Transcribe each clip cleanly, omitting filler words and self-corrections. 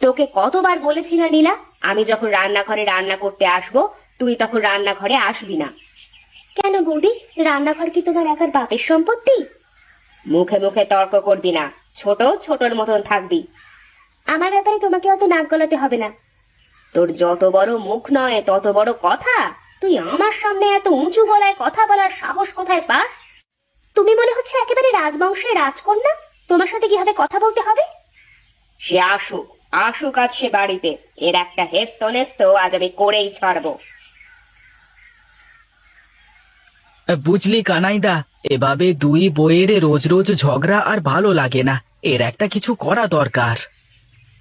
তোকে কতবার বলেছি না নীলা, আমি যখন রান্নাঘরে রান্না করতে আসবো তুই তখন রান্নাঘরে আসবি না। কেন বৌদি, রান্নাঘর কি তোমার একার বাপের সম্পত্তি? মুখে মুখে তর্ক করবি না, ছোট ছোটর মতন থাকবি। আমার ব্যাপারে তোমাকে অত নাক গলাতে হবে না। তোর যত বড় মুখ নয় তত বড় কথা। তুই আমার সামনে এত উঁচু গলায় কথা বলার সাহস কোথায় পাস? তুমি মনে হচ্ছে একেবারে রাজবংশের রাজকন্যা, তোমার সাথে কিভাবে কথা বলতে হবে? সে আসুক, আসুক আজ সে বাড়িতে, এর একটা হেস্ত নেস্ত আজ আমি করেই ছাড়বো। বুঝলি কানাইদা, এভাবে দুই বইয়ের রোজ রোজ ঝগড়া আর ভালো লাগে না। এর একটা কিছু করা দরকার।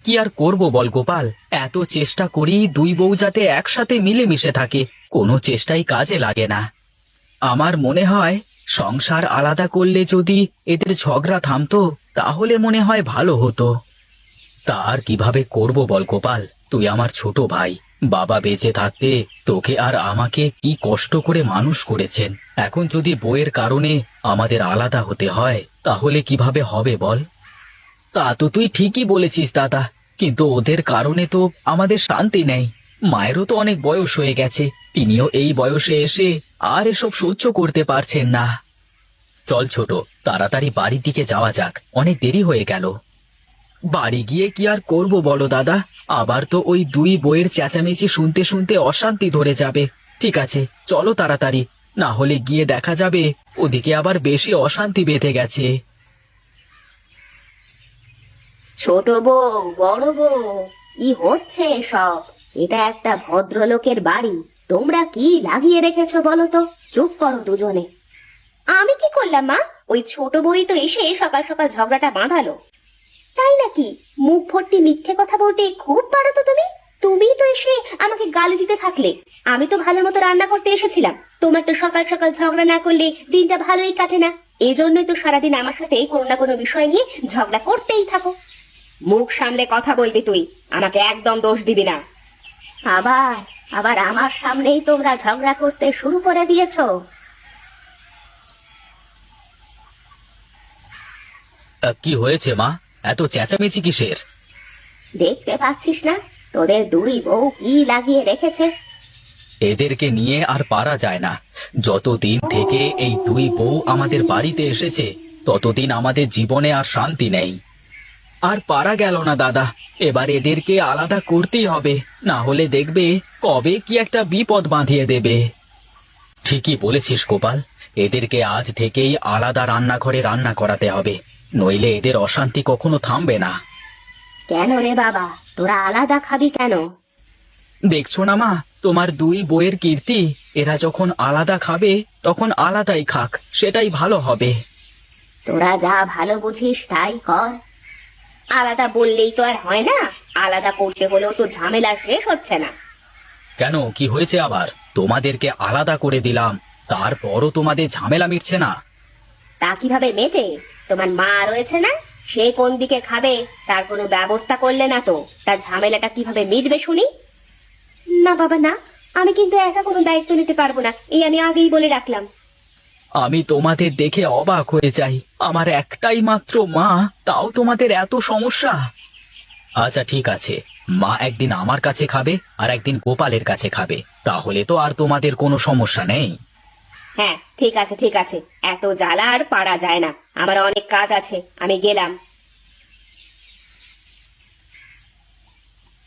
কি আর করব বল গোপাল, এত চেষ্টা করি দুই বউ যাতে একসাথে মিলেমিশে থাকে, কোনো চেষ্টাই কাজে লাগে না। আমার মনে হয় সংসার আলাদা করলে যদি এদের ঝগড়া থামতো তাহলে মনে হয় ভালো হতো। তা আর কিভাবে করব বল গোপাল, তুই আমার ছোট ভাই। বাবা বেঁচে থাকতে তোকে আর আমাকে কি কষ্ট করে মানুষ করেছেন, এখন যদি বইয়ের কারণে আমাদের আলাদা হতে হয় তাহলে কিভাবে হবে বল? তা তো তুই ঠিকই বলেছিস দাদা, কিন্তু ওদের কারণে তো আমাদের শান্তি নেই। মায়েরও তো অনেক বয়স হয়ে গেছে, তিনিও এই বয়সে এসে আর এসব সহ্য করতে পারছেন না। চল ছোট, তাড়াতাড়ি বাড়ির দিকে যাওয়া যাক, অনেক দেরি হয়ে গেল। বাড়ি গিয়ে কি আর করব বলো দাদা, আবার তো ওই দুই বইয়ের চেঁচামেচি শুনতে শুনতে অশান্তি ধরে যাবে। ঠিক আছে চলো তাড়াতাড়ি, না হলে গিয়ে দেখা যাবে ওদিকে আবার বেশি অশান্তি বেঁধে গেছে। ছোট বউ, বড় বউ, কি হচ্ছে এসব? এটা একটা ভদ্রলোকের বাড়ি, তোমরা কি লাগিয়ে রেখেছো বলো তো? চুপ করো দুজনে। আমি কি করলাম মা? ওই ছোট বউই তো এসে সকাল সকাল ঝগড়াটা বাঁধালো। তাই নাকি? মুখ ভর্তি মিথ্যে কথা বলতে খুব পারো তো তুমি। তুমিই তো এসে আমাকে গালি দিতে থাকলে। আমি তো ভালো মতো রান্না করতে এসেছিলাম, তোমার তো সকাল সকাল ঝগড়া না করলে দিনটা ভালোই কাটে না। এজন্যই তো সারাদিন আমার সাথে কোনো না কোনো বিষয় নিয়ে ঝগড়া করতেই থাকো। মুখ সামলে কথা বলবি তুই, আমাকে একদম দোষ দিবি না। আবার আবার আমার সামনেই তোমরা ঝগড়া করতে শুরু করে দিয়েছো। কি হয়েছে মা, এত চেঁচামেচি কিসের? দেখতে পাচ্ছিস না তোদের দুই বউ কি লাগিয়ে রেখেছে? এদেরকে নিয়ে আর পারা যায় না। যতদিন থেকে এই দুই বউ আমাদের বাড়িতে এসেছে ততদিন আমাদের জীবনে আর শান্তি নেই। আর পারা গেল না দাদা, এবার এদেরকে আলাদা করতেই হবে, না হলে দেখবে কবে কি একটা বিপদ বাঁধিয়ে দেবে। ঠিকই বলেছিস গোপাল, এদেরকে আজ থেকেই আলাদা রান্নাঘরে রান্না করাতে হবে, নইলে এদের অশান্তি কখনো থামবে না। কেন রে বাবা, তোরা আলাদা খাবি কেন? দেখছো না মা, তোমার দুই বইয়ের কীর্তি, এরা যখন আলাদা খাবে তখন আলাদাই খাক, সেটাই ভালো হবে। তোরা যা ভালো বুঝিস তাই কর। আলাদা বললেই তো আর হয় না, আলাদা করতে হলেও তো ঝামেলা শেষ হচ্ছে না। কেন, কি হয়েছে আবার? তোমাদেরকে আলাদা করে দিলাম, তারপরও তোমাদের ঝামেলা মিটছে না? তা কিভাবে মেটে? তোমার মা রয়েছে না, সে কোন দিকে খাবে তার কোনো ব্যবস্থা করলে না তো, তার ঝামেলাটা কিভাবে মিটবে শুনি? না বাবা না, আমি কিন্তু একা কোনো দায়িত্ব নিতে পারবো না, এই আমি আগেই বলে রাখলাম। আমি তোমাদের দেখে অবাক হয়ে যাই, আমার একটাই মাত্র মা, তাও তোমাদের এত সমস্যা। আচ্ছা ঠিক আছে, মা একদিন আমার কাছে খাবে আর একদিন গোপালের কাছে খাবে, তাহলে তো আর তোমাদের কোনো সমস্যা নেই। হ্যাঁ ঠিক আছে ঠিক আছে, এত জ্বালা আর পারা যায় না, আমার অনেক কাজ আছে, আমি গেলাম।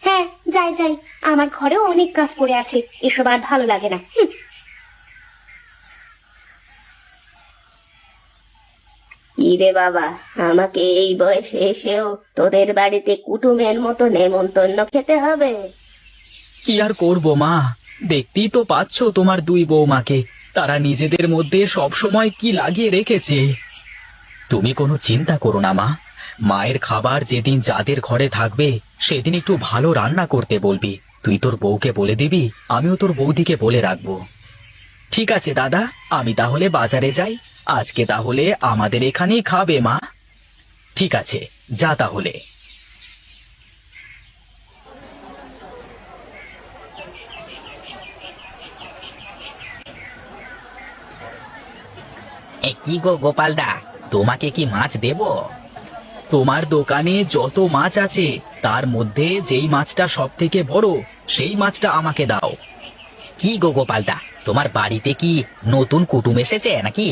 হ্যাঁ যাই যাই, আমার ঘরেও অনেক কাজ পড়ে আছে, এসব আর ভালো লাগে না। কি রে বাবা, আমাকে এই বয়সে এসেও তোদের বাড়িতে কুটুমের মতো নেমন্তন্ন খেতে হবে? কি আর করব মা, দেখতেই তো পাচ্ছ তোমার দুই বৌমাকে, তারা নিজেদের মধ্যে সব সময় কি লাগিয়ে রেখেছে। তুমি কোনো চিন্তা করো না মা, মায়ের খাবার যেদিন যাদের ঘরে থাকবে সেদিন একটু ভালো রান্না করতে বলবি, তুই তোর বউকে বলে দিবি, আমিও তোর বৌদিকে বলে রাখবো। ঠিক আছে দাদা, আমি তাহলে বাজারে যাই, আজকে তাহলে আমাদের এখানেই খাবে মা। ঠিক আছে, যা তাহলে। কি গো গোপালদা, তোমাকে কি মাছ দেব? তোমার দোকানে যত মাছ আছে তার মধ্যে যেই মাছটা সব থেকে বড় সেই মাছটা আমাকে দাও। কি গো গোপালদা, তোমার বাড়িতে কি নতুন কুটুম এসেছে নাকি?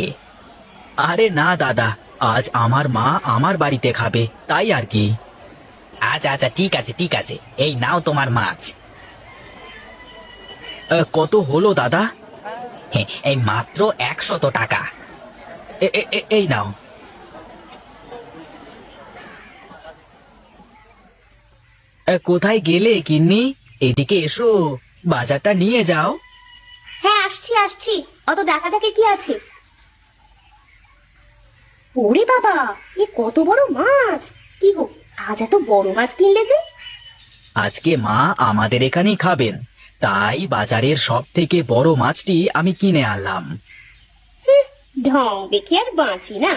আরে না দাদা, আজ আমার মা আমার বাড়িতে খাবে, তাই আর কি। আচ্ছা আচ্ছা, ঠিক আছে ঠিক আছে, এই নাও তোমার মাছ। কত হলো দাদা? এই মাত্র 100 টাকা। এই নাও। কোথায় গেলে গিন্নি? এদিকে এসো, বাজারটা নিয়ে যাও। হ্যাঁ, আসছি আসছি, অত দেখাদেখি কি আছে? ওরে বাবা, এ কত বড় মাছ! কি গো, আজ এত বড় মাছ কিনলে যে? আজকে মা আমাদের এখানেই খাবেন, তাই বাজারের সব থেকে বড় মাছটি আমি কিনে আনলাম। ঢং দেখে আর বাঁচি না।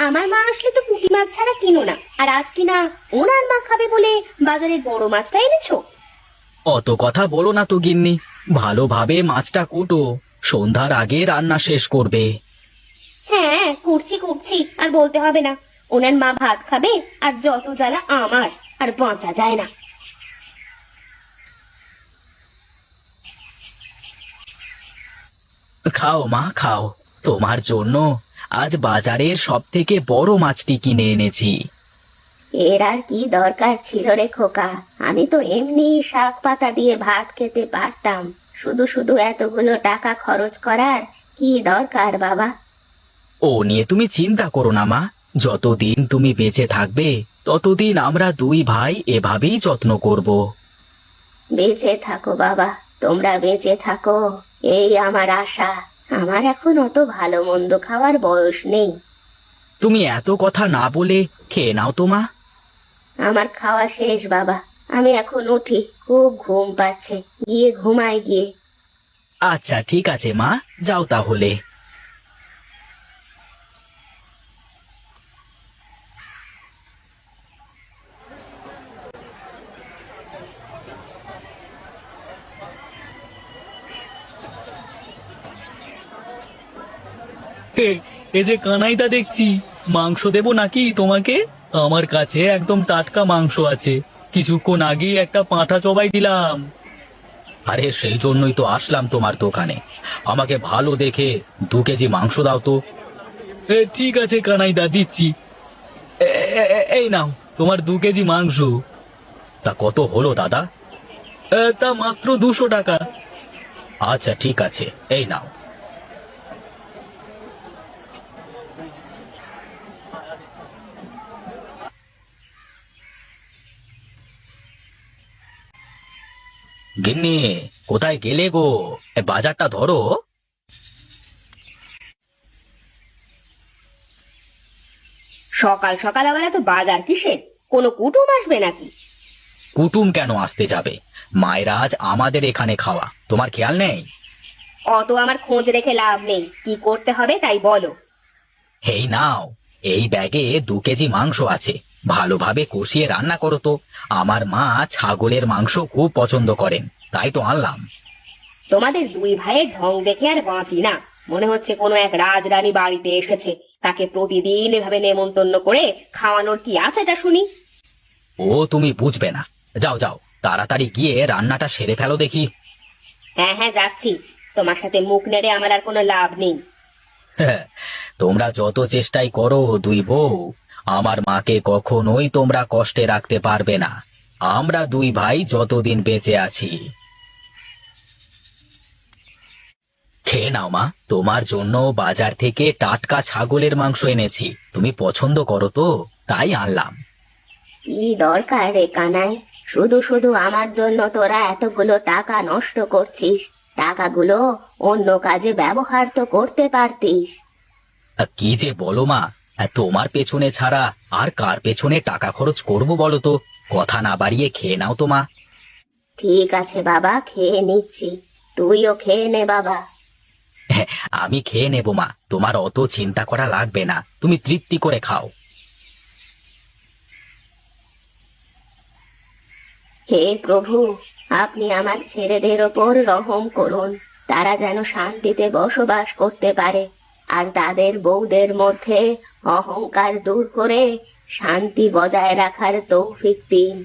আমার মা আসলে তো পুঁটি মাছ ছাড়া কিনো না, আর আজ কিনা ওনার মা খাবে বলে বাজারের বড় মাছটা এনেছো। অত কথা বলো না তো গিন্নি, ভালোভাবে মাছটা কোটো, সন্ধ্যার আগে রান্না শেষ করবে। হ্যাঁ, করছি করছি, আর বলতে হবে না। ওনার মা ভাত খাবে, আর যত জ্বালা আমার, আর বাঁচা যায় না। খাও মা খাও, তোমার জন্য আজ বাজারের সব থেকে বড় মাছটি কিনে এনেছি। এর আর কি দরকার ছিল রে খোকা? আমি তো এমনি শাক পাতা দিয়ে ভাত খেতে পারতাম। শুধু শুধু এতগুলো টাকা খরচ করার কি দরকার বাবা? ও নিয়ে তুমি চিন্তা করো না মা, যতদিন তুমি বেঁচে থাকবে ততদিন আমরা দুই ভাই এভাবেই যত্ন করব। বেঁচে থাকো বাবা, তোমরা বেঁচে থাকো, এই আমার আশা। আমার এখন অত ভালো মন্দ খাওয়ার বয়স নেই। তুমি এত কথা না বলে খেয়ে নাও তো মা। আমার খাওয়া শেষ বাবা, আমি এখন উঠি, খুব ঘুম পাচ্ছে, গিয়ে ঘুমাই গিয়ে। আচ্ছা ঠিক আছে মা, যাও তাহলে। এ যে কানাইদা দেখছি, মাংস দেবো নাকি তোমাকে? আমার কাছে একদম টাটকা মাংস আছে, কিছুক্ষণ আগেই একটা পাঁঠা চবাই দিলাম। আরে সেই জন্যই তো আসলাম তোমার দোকানে, আমাকে ভালো দেখে 2 কেজি মাংস দাও তো। ঠিক আছে কানাইদা, দিচ্ছি। এই নাও তোমার 2 কেজি মাংস। তা কত হলো দাদা? তা মাত্র 200 টাকা। আচ্ছা ঠিক আছে, এই নাও। গিন্নি, কোথায় গেলে গো? বাজারটা ধরো। সকাল সকাল আবার এত বাজার কিসের? কোনো কুটুম আসবে নাকি? কুটুম কেন আসতে যাবে? মায়েরা আজ আমাদের এখানে খাওয়া, তোমার খেয়াল নেই? অত আমার খোঁজ রেখে লাভ নেই, কি করতে হবে তাই বলো। এই নাও, এই ব্যাগে 2 কেজি মাংস আছে, ভালোভাবে কষিয়ে রান্না করো তো। আমার মা ছাগলের মাংস খুব পছন্দ করেন, তাই তো আনলাম। তোমাদের দুই ভাইয়ের ঢং দেখে আর বাঁচি না। মনে হচ্ছে কোনো এক রাজরানী বাড়িতে এসেছে, তাকে প্রতিদিন এভাবে নেমন্তন্ন করে খাওয়ানোর কি আছে এটা শুনি। ও তুমি বুঝবে না, যাও যাও, তাড়াতাড়ি গিয়ে রান্নাটা সেরে ফেলো দেখি। হ্যাঁ হ্যাঁ, যাচ্ছি। তোমার সাথে মুখ নেড়ে আমার আর কোনো লাভ নেই। তোমরা যত চেষ্টাই করো দুই বউ, আমার মাকে কখনোই তোমরা কষ্টে রাখতে পারবে না। আমরা দুই ভাই যতদিন বেঁচে আছি। খেয়ে নাও মা, তোমার জন্য বাজার থেকে টাটকা ছাগলের মাংস এনেছি, তুমি পছন্দ করো তো, তাই আনলাম। কি দরকার রে কানাই? শুধু শুধু আমার জন্য তোরা এতগুলো টাকা নষ্ট করছিস। টাকাগুলো অন্য কাজে ব্যবহার তো করতে পারতিস। কি যে বলো মা, তোমার পেছনে ছাড়া আর কার পেছনে টাকা খরচ করব বলো তো? কথা না বাড়িয়ে খেয়ে নাও তো মা। ঠিক আছে বাবা, খেয়ে নিচ্ছি। তুইও খেয়ে নে বাবা। আমি খেয়ে নেব মা, তোমার অত চিন্তা করা লাগবে না, তুমি তৃপ্তি করে খাও। হে প্রভু, আপনি আমার ছেলেদের ওপর রহম করুন। তারা যেন শান্তিতে বসবাস করতে পারে, আর তাদের বউদের মধ্যে অহংকার দূর করে শান্তি বজায় রাখার তৌফিক দিন।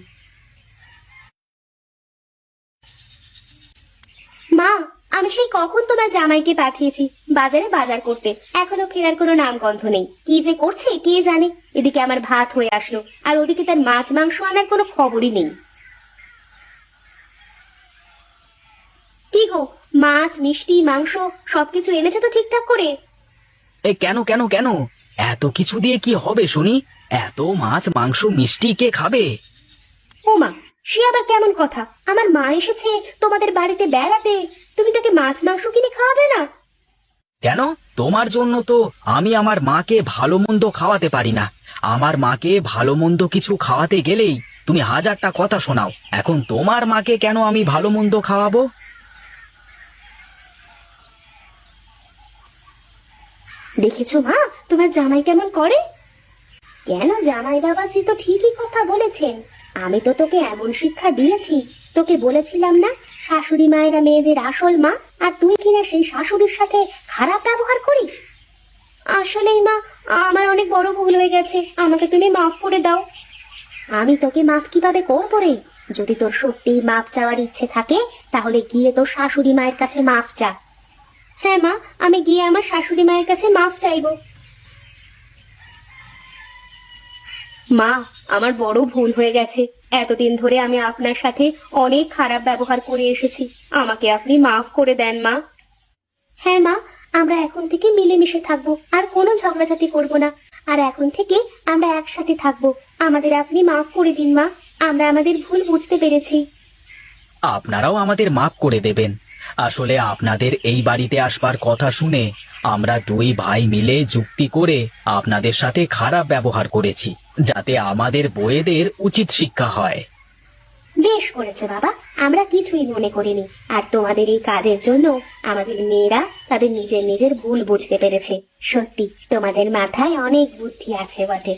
মা, আমি সেই কখন তোমার জামাইকে পাঠিয়েছি বাজারে বাজার করতে, এখনো ফেরার কোনো নামগন্ধ নেই। কি যে করছে কে জানে। এদিকে আমার ভাত হয়ে আসলো, আর ওদিকে তার মাছ মাংস আনার কোনো খবরই নেই। কি গো, মাছ মিষ্টি মাংস সবকিছু এনেছো তো ঠিকঠাক করে? এ কেন কেন কেন, এত কিছু দিয়ে কি হবে শুনি? এত মাছ মাংস মিষ্টি কে খাবে? ও মা, সে আবার কেমন কথা? আমার মা এসেছে তোমাদের বাড়িতে বেড়াতে, তুমি তাকে মাছ মাংস কিনে খাওয়াবে না? কেন? তোমার জন্য তো আমি আমার মাকে ভালো মন্দ খাওয়াতে পারি না। আমার মাকে ভালো মন্দ কিছু খাওয়াতে গেলেই তুমি হাজারটা কথা শোনাও। এখন তোমার মাকে কেন আমি ভালো মন্দ খাওয়াবো? দেখেছো মা, তোমার জামাই কেমন করে? কেন, জামাই বাবাজি তো ঠিকই কথা বলেছেন। আমি তো তোকে এমন শিক্ষা দিয়েছি, তোকে বলেছিলাম না শাশুড়ি মায়েরা মেয়েদের আসল মা, আর তুই কিনা সেই শাশুড়ির সাথে খারাপ ব্যবহার করিস। আসলেই মা, আমার অনেক বড় ভুল হয়ে গেছে, আমাকে তুমি মাফ করে দাও। আমি তোকে মাফ কিভাবে করবো রে? যদি তোর সত্যিই মাফ চাওয়ার ইচ্ছে থাকে তাহলে গিয়ে তোর শাশুড়ি মায়ের কাছে মাফ চা। হ্যাঁ মা, আমি গিয়ে আমার শাশুড়ি মায়ের কাছে মাফ চাইবো। মা, আমার বড় ভুল হয়ে গেছে। এতদিন ধরে আমি আপনার সাথে অনেক খারাপ ব্যবহার করে এসেছি, আমাকে আপনি মাফ করে দেন মা। হ্যাঁ মা, আমরা এখন থেকে মিলেমিশে থাকবো, আর কোনো ঝগড়াঝাটি করবো না। আর এখন থেকে আমরা একসাথে থাকবো। আমাদের আপনি মাফ করে দিন মা, আমরা আমাদের ভুল বুঝতে পেরেছি। আপনারাও আমাদের মাফ করে দেবেন। আসলে আপনাদের এই বাড়িতে আসবার কথা শুনে আমরা দুই ভাই মিলে যুক্তি করে আপনাদের সাথে খারাপ ব্যবহার করেছি, যাতে আমাদের বউয়েদের উচিত শিক্ষা হয়। বেশ করেছো বাবা, আমরা কিছুই মনে করিনি। আর তোমাদের এই কাজের জন্য আমাদের মেয়েরা তাদের নিজের নিজের ভুল বুঝতে পেরেছে। সত্যি তোমাদের মাথায় অনেক বুদ্ধি আছে বটে।